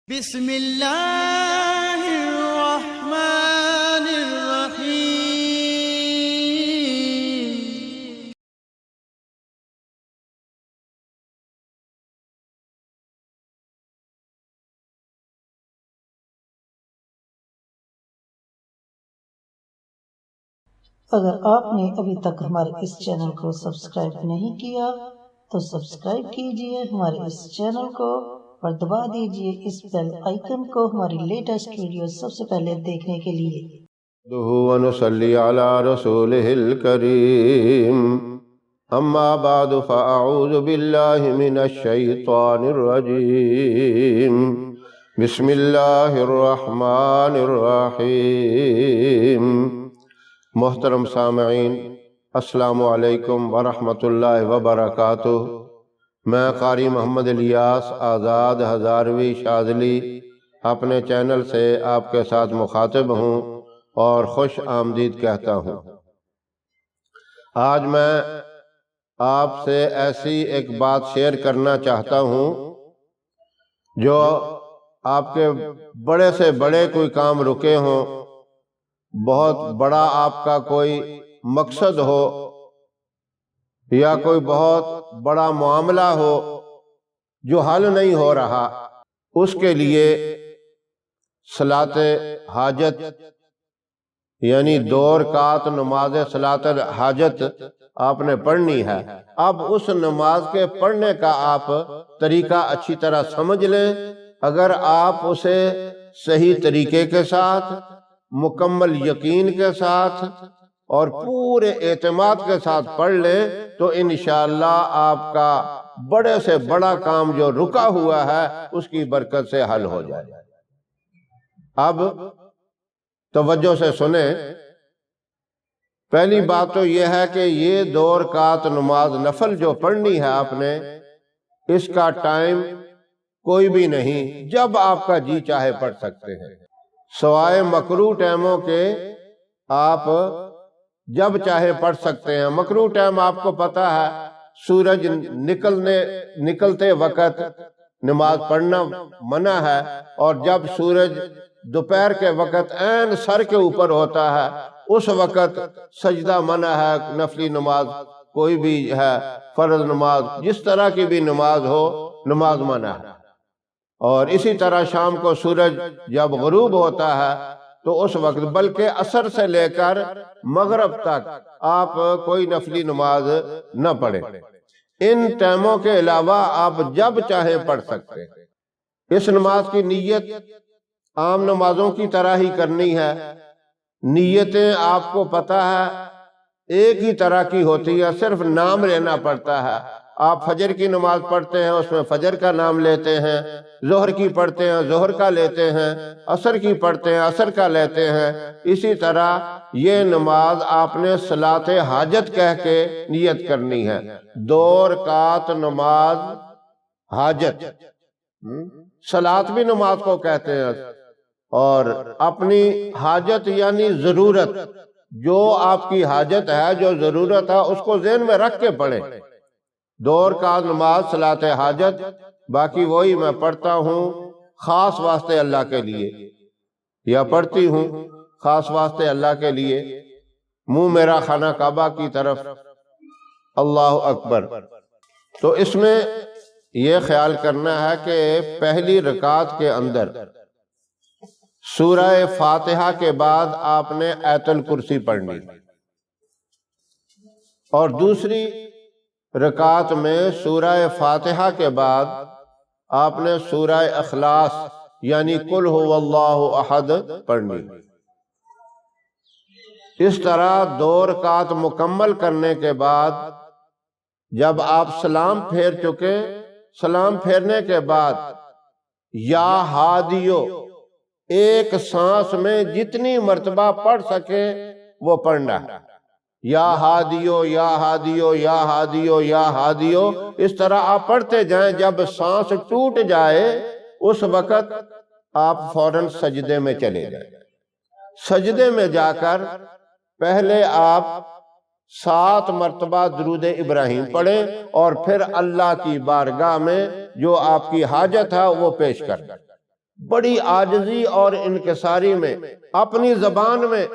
بسم اللہ الرحمن الرحیم۔ اگر آپ نے ابھی تک ہمارے اس چینل کو سبسکرائب نہیں کیا تو سبسکرائب کیجئے ہمارے اس چینل کو اور دبا دیجئے اس بیل آئیکن کو ہماری لیٹسٹ ویڈیو سب سے پہلے دیکھنے کے لیے۔ ونصلي على رسوله الكريم أما بعد فأعوذ بالله من الشيطان الرجيم بسم الله الرحمن الرحيم۔ محترم سامعین، السلام علیکم ورحمۃ اللہ وبرکاتہ۔ میں قاری محمد الیاس آزاد ہزاروی شاذلی اپنے چینل سے آپ کے ساتھ مخاطب ہوں اور خوش آمدید کہتا ہوں۔ آج میں آپ سے ایسی ایک بات شیئر کرنا چاہتا ہوں جو آپ کے بڑے سے بڑے کوئی کام رکے ہوں، بہت بڑا آپ کا کوئی مقصد ہو یا کوئی بہت بڑا معاملہ ہو جو حل نہیں ہو رہا، اس کے لیے صلاۃ حاجت یعنی 2 رکعت نماز صلاۃ الحاجت آپ نے پڑھنی ہے۔ اب اس نماز کے پڑھنے کا آپ طریقہ اچھی طرح سمجھ لیں۔ اگر آپ اسے صحیح طریقے کے ساتھ، مکمل یقین کے ساتھ اور پورے اعتماد کے ساتھ پڑھ لیں تو انشاءاللہ آپ کا بڑے سے بڑا کام جو رکا ہوا ہے اس کی برکت سے حل ہو جائے۔ اب توجہ سے سنیں۔ پہلی بات تو یہ ہے کہ یہ 2 رکعت نماز نفل جو پڑھنی ہے آپ نے، اس کا ٹائم کوئی بھی نہیں، جب آپ کا جی چاہے پڑھ سکتے ہیں، سوائے مکروہ ٹائموں کے آپ جب چاہے پڑھ سکتے ہیں۔ مکروہ ٹائم آپ کو پتہ ہے، سورج نکلتے وقت نماز پڑھنا منع ہے، اور جب سورج دوپہر کے وقت عین سر کے اوپر ہوتا ہے اس وقت سجدہ منع ہے۔ نفلی نماز کوئی بھی ہے، فرض نماز جس طرح کی بھی نماز ہو، نماز منع ہے۔ اور اسی طرح شام کو سورج جب غروب ہوتا ہے تو اس وقت، بلکہ عصر سے لے کر مغرب تک آپ کوئی نفلی نماز نہ پڑھیں۔ ان ٹائموں کے علاوہ آپ جب چاہیں پڑھ سکتے ہیں۔ اس نماز کی نیت عام نمازوں کی طرح ہی کرنی ہے۔ نیتیں آپ کو پتہ ہے ایک ہی طرح کی ہوتی ہے، صرف نام لینا پڑتا ہے۔ آپ فجر کی نماز پڑھتے ہیں، اس میں فجر کا نام لیتے ہیں، ظہر کی پڑھتے ہیں ظہر کا لیتے ہیں، عصر کی پڑھتے ہیں عصر کا لیتے ہیں۔ اسی طرح یہ نماز آپ نے صلاۃ حاجت کہہ کے نیت کرنی ہے۔ 2 رکعت نماز حاجت، صلاۃ بھی نماز کو کہتے ہیں، اور اپنی حاجت یعنی ضرورت، جو آپ کی حاجت ہے، جو ضرورت ہے، اس کو ذہن میں رکھ کے پڑھیں۔ 2 رکعت نماز صلاۃ حاجت، باقی وہی میں پڑھتا ہوں خاص واسطے اللہ کے لیے، یا پڑھتی ہوں خاص واسطے اللہ کے لیے، منہ میرا خانہ کعبہ کی طرف، اللہ اکبر۔ تو اس میں یہ خیال کرنا ہے کہ پہلی رکعت کے اندر سورہ فاتحہ کے بعد آپ نے آیت الکرسی پڑھنی، اور دوسری رکعت میں سورہ فاتحہ کے بعد آپ نے سورہ اخلاص یعنی قل هو اللہ احد پڑھنی۔ اس طرح 2 رکعت مکمل کرنے کے بعد جب آپ سلام پھیر چکے، سلام پھیرنے کے بعد یا ہادیو، ایک سانس میں جتنی مرتبہ پڑھ سکے وہ پڑھنا ہے۔ یا ہادیو یا ہادیو یا ہادیو یا ہادیو، اس طرح آپ پڑھتے جائیں۔ جب سانس ٹوٹ جائے اس وقت آپ فوراً سجدے میں چلے جائیں۔ سجدے میں جا کر پہلے آپ 7 مرتبہ درود ابراہیم پڑھیں، اور پھر اللہ کی بارگاہ میں جو آپ کی حاجت ہے وہ پیش کر دیں۔ بڑی عاجزی اور انکساری میں اپنی زبان میں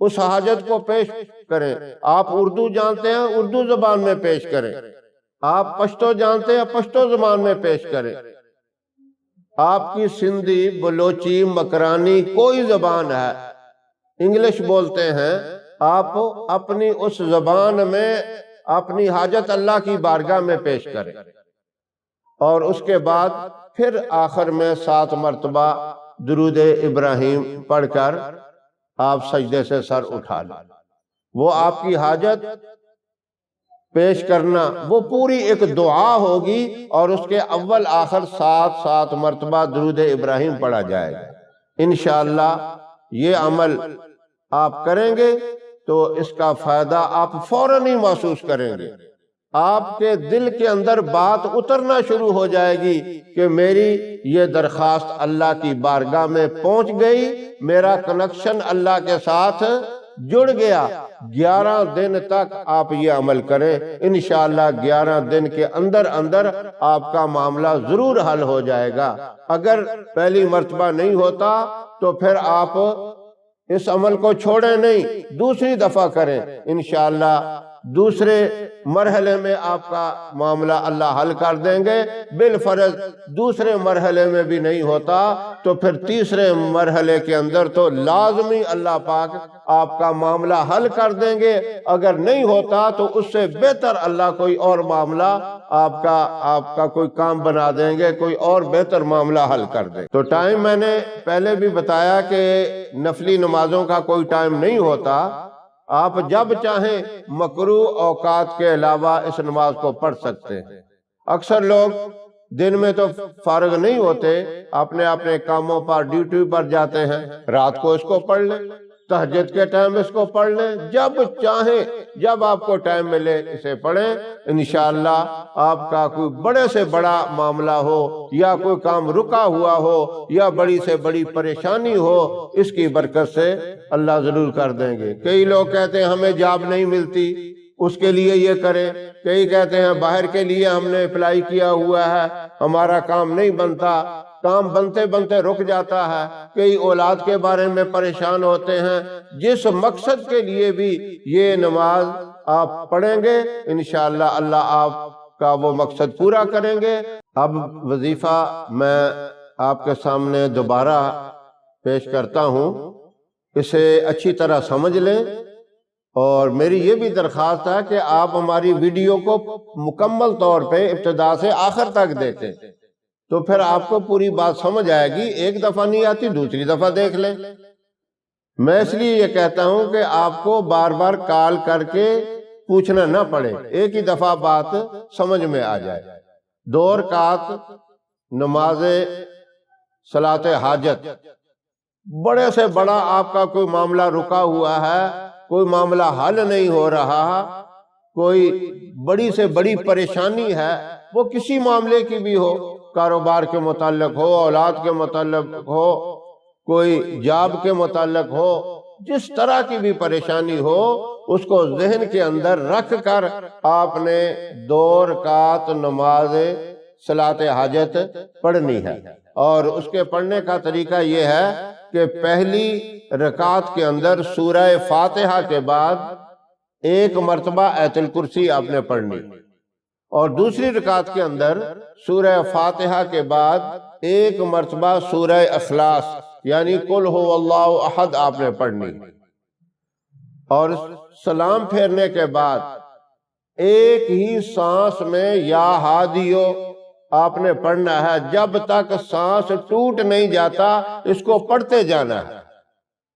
اس حاجت کو پیش کریں۔ آپ اردو جانتے ہیں، اردو زبان میں پیش کریں۔ آپ پشتو جانتے ہیں، پشتو زبان میں پیش کریں۔ آپ کی سندھی، بلوچی، مکرانی کوئی زبان ہے، انگلش بولتے ہیں، آپ اپنی اس زبان میں اپنی حاجت اللہ کی بارگاہ میں پیش کریں، اور اس کے بعد پھر آخر میں 7 مرتبہ درود ابراہیم پڑھ کر آپ سجدے سے سر اٹھا لیں۔ وہ آپ کی حاجت پیش کرنا وہ پوری ایک دعا ہوگی، اور اس کے اول آخر 7 مرتبہ درود ابراہیم پڑھا جائے گا۔ انشاءاللہ یہ عمل آپ کریں گے تو اس کا فائدہ آپ فوراً ہی محسوس کریں گے۔ آپ کے دل کے اندر بات اترنا شروع ہو جائے گی کہ میری یہ درخواست اللہ کی بارگاہ میں پہنچ گئی، میرا کنیکشن اللہ کے ساتھ جڑ گیا۔ 11 دن تک آپ یہ عمل کریں، انشاءاللہ 11 دن کے اندر اندر آپ کا معاملہ ضرور حل ہو جائے گا۔ اگر پہلی مرتبہ نہیں ہوتا تو پھر آپ اس عمل کو چھوڑیں نہیں، دوسری دفعہ کریں، انشاءاللہ دوسرے مرحلے میں آپ کا معاملہ اللہ حل کر دیں گے۔ بالفرض دوسرے مرحلے میں بھی نہیں ہوتا تو پھر تیسرے مرحلے کے اندر تو لازمی اللہ پاک آپ کا معاملہ حل کر دیں گے۔ اگر نہیں ہوتا تو اس سے بہتر اللہ کوئی اور معاملہ آپ کا کوئی کام بنا دیں گے، کوئی اور بہتر معاملہ حل کر دیں۔ تو ٹائم میں نے پہلے بھی بتایا کہ نفلی نمازوں کا کوئی ٹائم نہیں ہوتا، آپ جب چاہیں مکروہ اوقات کے علاوہ اس نماز کو پڑھ سکتے ہیں۔ اکثر لوگ دن میں تو فارغ نہیں ہوتے، اپنے کاموں پر، ڈیوٹی پر جاتے ہیں، رات کو اس کو پڑھ لیں، تہجد کے ٹائم اس کو پڑھ لیں، جب چاہیں، جب آپ کو ٹائم ملے اسے پڑھیں۔ انشاءاللہ آپ کا کوئی بڑے سے بڑا معاملہ ہو، یا کوئی کام رکا ہوا ہو، یا بڑی سے بڑی پریشانی ہو، اس کی برکت سے اللہ ضرور کر دیں گے۔ کئی لوگ کہتے ہیں ہمیں جاب نہیں ملتی، اس کے لیے یہ کریں۔ کئی کہتے ہیں باہر کے لیے ہم نے اپلائی کیا ہوا ہے، ہمارا کام نہیں بنتا، کام بنتے بنتے رک جاتا ہے۔ کئی اولاد کے بارے میں پریشان ہوتے ہیں۔ جس مقصد کے لیے بھی یہ نماز آپ پڑھیں گے، انشاءاللہ اللہ آپ کا وہ مقصد پورا کریں گے۔ اب وظیفہ میں آپ کے سامنے دوبارہ پیش کرتا ہوں، اسے اچھی طرح سمجھ لیں، اور میری یہ بھی درخواست ہے کہ آپ ہماری ویڈیو کو مکمل طور پہ ابتدا سے آخر تک دیکھیں، تو پھر آپ کو پوری بات سمجھ آئے گی۔ ایک دفعہ نہیں آتی، دوسری دفعہ دیکھ لیں۔ میں اس لیے یہ کہتا ہوں کہ آپ کو بار بار کال کر کے پوچھنا نہ پڑے، ایک ہی دفعہ بات سمجھ میں آ جائے۔ 2 رکعت نماز صلاۃ حاجت، بڑے سے بڑا آپ کا کوئی معاملہ رکا ہوا ہے، کوئی معاملہ حل نہیں ہو رہا، کوئی بڑی سے بڑی پریشانی ہے، وہ کسی معاملے کی بھی ہو، کاروبار کے متعلق ہو، اولاد کے متعلق ہو، کوئی جاب کے متعلق ہو، جس طرح کی بھی پریشانی ہو، اس کو ذہن کے اندر رکھ کر آپ نے 2 رکعت نماز صلاۃ حاجت پڑھنی ہے۔ اور اس کے پڑھنے کا طریقہ یہ ہے کہ پہلی رکعت کے اندر سورہ فاتحہ کے بعد 1 مرتبہ آیت الکرسی آپ نے پڑھنی، اور دوسری رکعت کے اندر سورہ فاتحہ کے بعد 1 مرتبہ سورہ اخلاص یعنی قل هو اللہ احد آپ نے پڑھنی، اور سلام پھیرنے کے بعد ایک ہی سانس میں یا ہادیو آپ نے پڑھنا ہے، جب تک سانس ٹوٹ نہیں جاتا اس کو پڑھتے جانا ہے،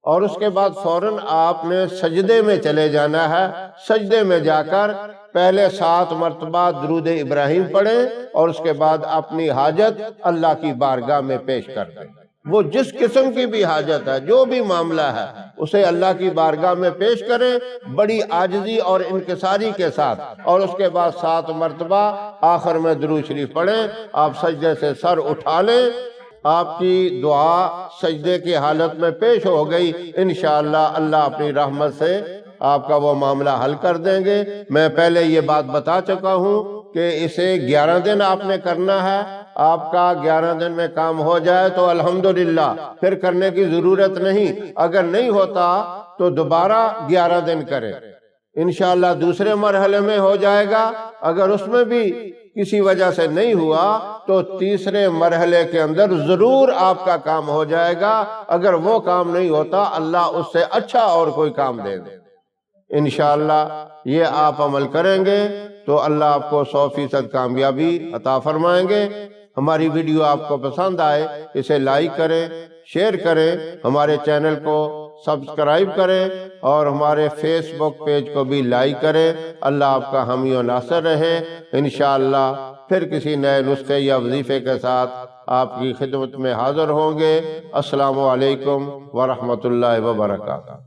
اور اس کے بعد فوراً آپ نے سجدے میں چلے جانا ہے۔ سجدے میں جا کر پہلے 7 مرتبہ درود ابراہیم پڑھیں، اور اس کے بعد اپنی حاجت اللہ کی بارگاہ میں پیش کر دیں۔ وہ جس قسم کی بھی حاجت ہے، جو بھی معاملہ ہے، اسے اللہ کی بارگاہ میں پیش کریں بڑی عاجزی اور انکساری کے ساتھ، اور اس کے بعد 7 مرتبہ آخر میں درود شریف پڑھیں۔ آپ سجدے سے سر اٹھا لیں، آپ کی دعا سجدے کی حالت میں پیش ہو گئی، انشاءاللہ اللہ اپنی رحمت سے آپ کا وہ معاملہ حل کر دیں گے۔ میں پہلے یہ بات بتا چکا ہوں کہ اسے 11 دن آپ نے کرنا ہے، آپ کا 11 دن میں کام ہو جائے تو الحمدللہ، پھر کرنے کی ضرورت نہیں۔ اگر نہیں ہوتا تو دوبارہ 11 دن کریں، انشاءاللہ دوسرے مرحلے میں ہو جائے گا۔ اگر اس میں بھی کسی وجہ سے نہیں ہوا تو تیسرے مرحلے کے اندر ضرور آپ کا کام ہو جائے گا۔ اگر وہ کام نہیں ہوتا، اللہ اس سے اچھا اور کوئی کام دے دے۔ انشاءاللہ یہ آپ عمل کریں گے تو اللہ آپ کو 100% کامیابی عطا فرمائیں گے۔ ہماری ویڈیو آپ کو پسند آئے اسے لائک کریں، شیئر کریں، ہمارے چینل کو سبسکرائب کریں اور ہمارے فیس بک پیج کو بھی لائک کریں۔ اللہ آپ کا حامی و ناصر رہے۔ انشاءاللہ پھر کسی نئے نسخے یا وظیفے کے ساتھ آپ کی خدمت میں حاضر ہوں گے۔ السلام علیکم ورحمۃ اللہ وبرکاتہ۔